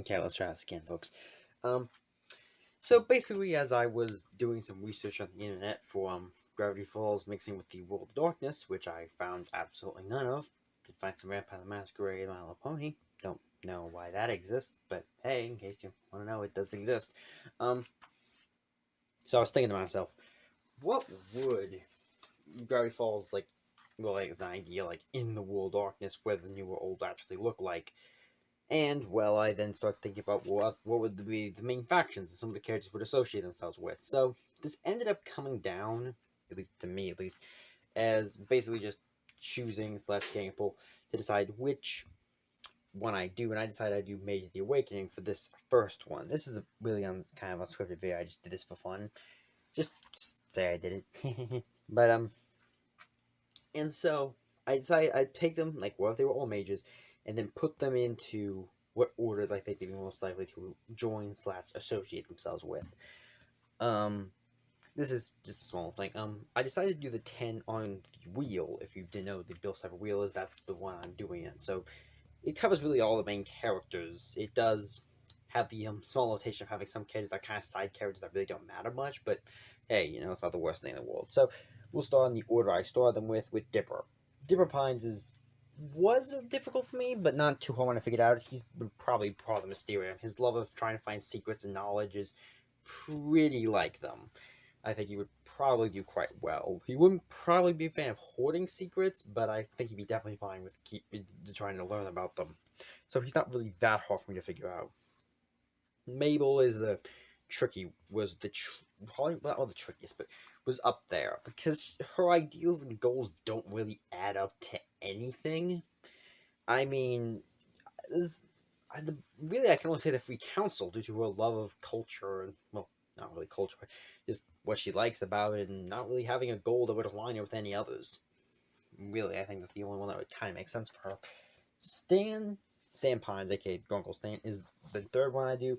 Okay, let's try this again, folks. Um, so basically, as I was doing some research on the internet for Gravity Falls mixing with the World of Darkness, which I found absolutely none of, did find some Vampire the Masquerade My Little Pony. Don't know why that exists, but hey, in case you want to know, it does exist. Um, so I was thinking to myself, what would Gravity Falls like as an idea like in the World of Darkness, where the new or old actually look like? And, well, I then start thinking about what would be the main factions that some of the characters would associate themselves with. So, this ended up coming down, at least to me at least, as basically just choosing slash getting a poll to decide which one I do, and I decided I do Mage of the Awakening for this first one. This is a really kind of unscripted video, I just did this for fun. Just say I did it. But, and so I decided I'd take them, like, what if they were all mages, and then put them into what orders I think they'd be most likely to join slash associate themselves with. Um, this is just a small thing. I decided to do the 10 on the wheel. If you didn't know what the Bill Cipher wheel is, that's the one I'm doing it. So it covers really all the main characters. It does have the small notation of having some characters that kind of side characters that really don't matter much, but hey, it's not the worst thing in the world. So we'll start in the order I started them with Dipper. Dipper Pines was difficult for me, but not too hard to figure it out. He's probably part of the Mysterium. His love of trying to find secrets and knowledge is pretty like them. I think he would probably do quite well. He wouldn't probably be a fan of hoarding secrets, but I think he'd be definitely fine with trying to learn about them. So he's not really that hard for me to figure out. Mabel is probably not the trickiest, but was up there because her ideals and goals don't really add up to anything. I mean, this, really, I can only say the Free Council due to her love of culture and, well, not really culture, but just what she likes about it, and not really having a goal that would align her with any others. Really, I think that's the only one that would kind of make sense for her. Stan Pines, aka Grunkle Stan, is the third one I do,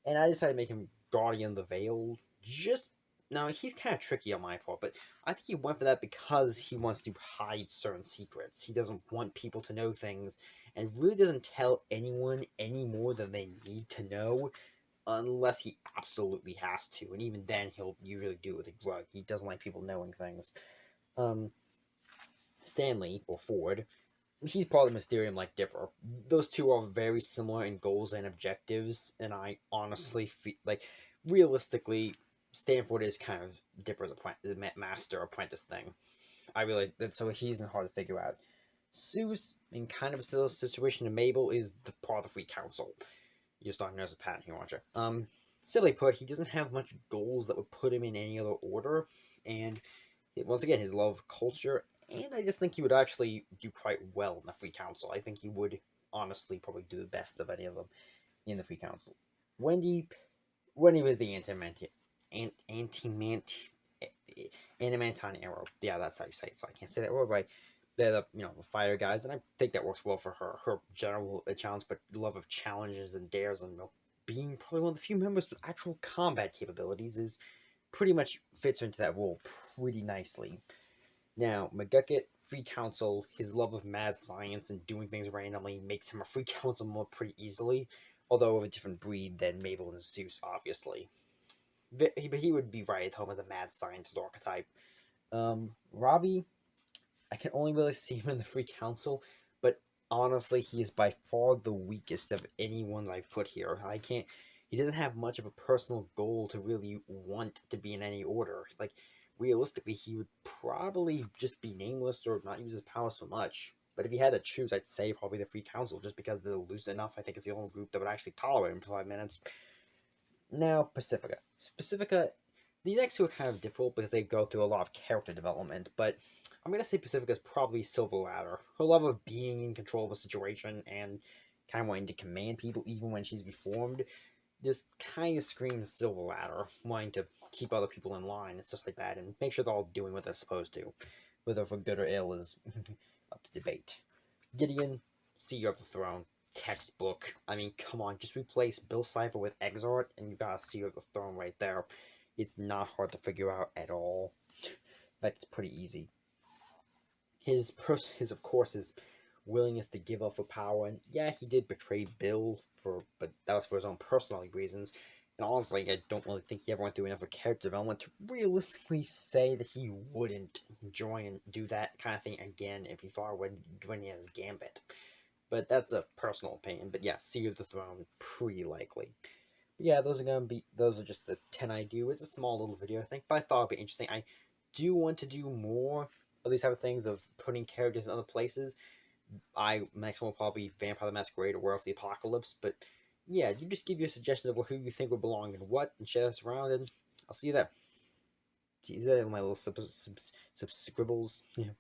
and I decided to make him Guardian of the Veil. Just now, he's kind of tricky on my part, but I think he went for that because he wants to hide certain secrets. He doesn't want people to know things, and really doesn't tell anyone any more than they need to know, unless he absolutely has to. And even then, he'll usually do it with a grudge. He doesn't like people knowing things. Um, Stanley or Ford, he's part of the Mysterium like Dipper. Those two are very similar in goals and objectives, and I honestly feel like, realistically, Stanford is kind of Dipper's master apprentice thing. So he's hard to figure out. Seuss, in kind of a similar situation to Mabel, is the part of the Free Council. You're starting to notice a pattern here, aren't you? Simply put, he doesn't have much goals that would put him in any other order, and once again, his love of culture, and I just think he would actually do quite well in the Free Council. I think he would honestly probably do the best of any of them in the Free Council. Wendy, Wendy was the Animanton arrow. Yeah, that's how you say it. So I can't say that word right. They're the fighter guys, and I think that works well for her. Her general challenge for love of challenges and dares, and being probably one of the few members with actual combat capabilities is pretty much fits into that role pretty nicely. Now, McGucket, Free Council, his love of mad science and doing things randomly makes him a Free Council more pretty easily, although of a different breed than Mabel and Zeus, obviously. But he would be right at home with the mad scientist archetype. Robbie, I can only really see him in the Free Council, but honestly, he is by far the weakest of anyone I've put here. I can't. He doesn't have much of a personal goal to really want to be in any order. Like, realistically, he would probably just be nameless or not use his power so much. But if he had to choose, I'd say probably the Free Council, just because they're loose enough. I think it's the only group that would actually tolerate him for 5 minutes. Now, Pacifica. Pacifica, these next two are kind of difficult because they go through a lot of character development, but I'm going to say Pacifica is probably Silver Ladder. Her love of being in control of a situation and kind of wanting to command people even when she's reformed just kind of screams Silver Ladder, wanting to keep other people in line and stuff like that, and make sure they're all doing what they're supposed to. Whether for good or ill is up to debate. Gideon, Seer of the Throne, textbook. I mean, come on, just replace Bill Cipher with Exart, and you got a Seer of the Throne right there. It's not hard to figure out at all. In fact, it's pretty easy. His of course, is willingness to give up for power. And yeah, he did betray Bill but that was for his own personal reasons. And honestly, I don't really think he ever went through enough of character development to realistically say that he wouldn't join and do that kind of thing again if he thought when he has Gambit. But that's a personal opinion. But yeah, Seer of the Throne, pretty likely. But yeah, those are just the 10 I do. It's a small little video, I think, but I thought it'd be interesting. I do want to do more of these type of things of putting characters in other places. Next one will probably Vampire the Masquerade or War of the Apocalypse, but yeah, you just give your suggestions of who you think would belong in what, and share this around, and I'll see you there. See you there, my little scribbles. Yeah.